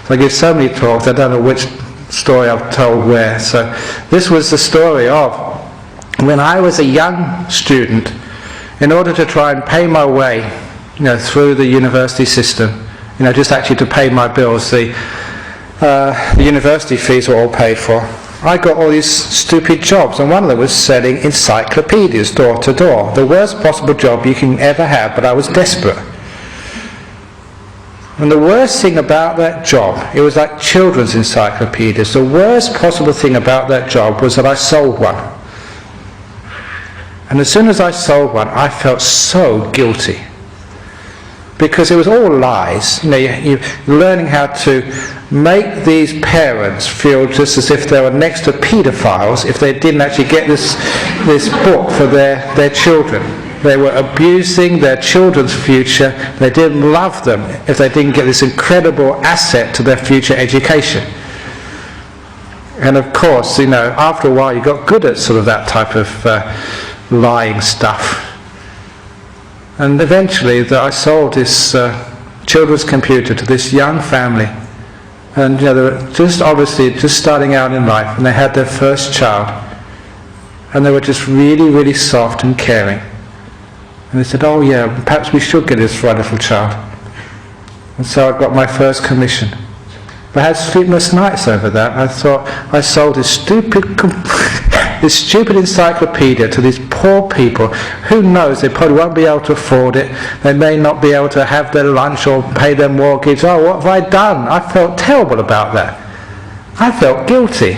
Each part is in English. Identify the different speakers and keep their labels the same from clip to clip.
Speaker 1: So I give so many talks, I don't know which story I've told where. So this was the story of when I was a young student, in order to try and pay my way, through the university system, just actually to pay my bills. The university fees were all paid for. I got all these stupid jobs, and one of them was selling encyclopedias door to door. The worst possible job you can ever have, but I was desperate. And the worst thing about that job, it was like children's encyclopedias. The worst possible thing about that job was that I sold one. And as soon as I sold one, I felt so guilty. Because it was all lies. You're learning how to make these parents feel just as if they were next to paedophiles if they didn't actually get this book for their children. They were abusing their children's future. They didn't love them if they didn't get this incredible asset to their future education. And of course, after a while you got good at sort of that type of lying stuff. And eventually I sold this children's computer to this young family. And they were just starting out in life, and they had their first child. And they were just really, really soft and caring. And they said, oh yeah, perhaps we should get this for our little child. And so I got my first commission. But I had sleepless nights over that. I thought, I sold this stupid encyclopedia to these poor people. Who knows, they probably won't be able to afford it. They may not be able to have their lunch or pay their mortgage. Oh, what have I done? I felt terrible about that. I felt guilty.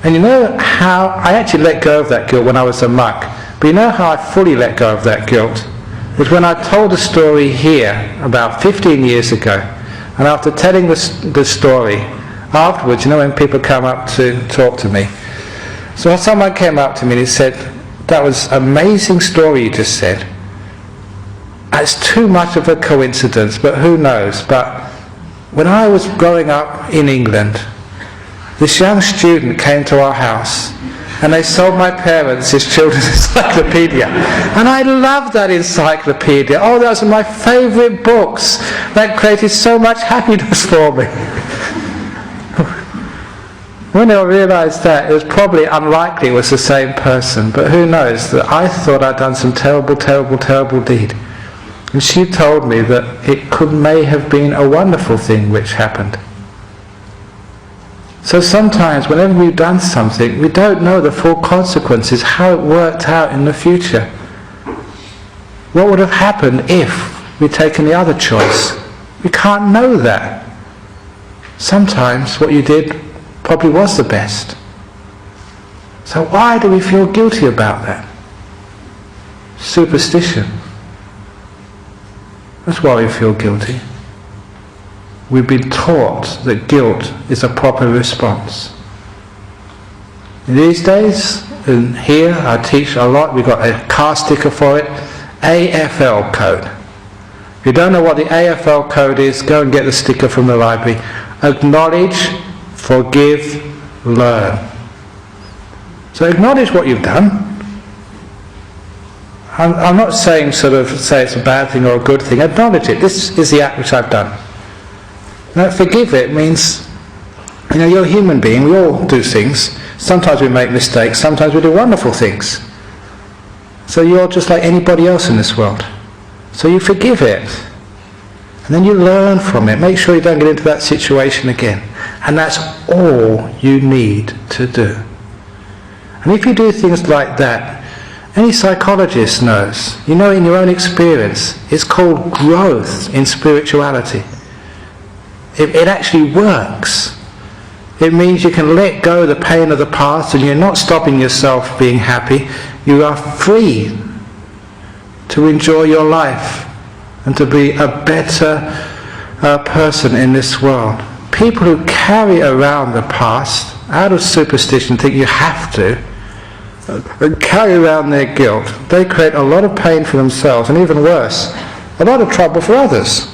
Speaker 1: And you know how I actually let go of that guilt when I was a monk. But you know how I fully let go of that guilt? Was when I told the story here about 15 years ago. And after telling the story, afterwards, when people come up to talk to me. So someone came up to me and he said, that was an amazing story you just said. It's too much of a coincidence, but who knows. But when I was growing up in England, this young student came to our house and they sold my parents his children's encyclopedia. And I loved that encyclopedia. Oh, those were my favourite books. That created so much happiness for me. When I realised that, it was probably unlikely it was the same person, but who knows, that I thought I'd done some terrible, terrible, terrible deed. And she told me that it may have been a wonderful thing which happened. So sometimes, whenever we've done something, we don't know the full consequences, how it worked out in the future. What would have happened if we'd taken the other choice? We can't know that. Sometimes what you did probably was the best. So why do we feel guilty about that? Superstition. That's why we feel guilty. We've been taught that guilt is a proper response. These days, and here I teach a lot, we've got a car sticker for it, AFL code. If you don't know what the AFL code is, go and get the sticker from the library. Acknowledge, forgive, learn. So acknowledge what you've done. I'm not saying say it's a bad thing or a good thing. Acknowledge it. This is the act which I've done. Now, forgive it means, you're a human being. We all do things. Sometimes we make mistakes. Sometimes we do wonderful things. So you're just like anybody else in this world. So you forgive it. And then you learn from it. Make sure you don't get into that situation again. And that's all you need to do. And if you do things like that, any psychologist knows, in your own experience, it's called growth in spirituality. It actually works. It means you can let go of the pain of the past and you're not stopping yourself being happy. You are free to enjoy your life and to be a better person in this world. People who carry around the past out of superstition, think you have to, and carry around their guilt, they create a lot of pain for themselves and even worse, a lot of trouble for others.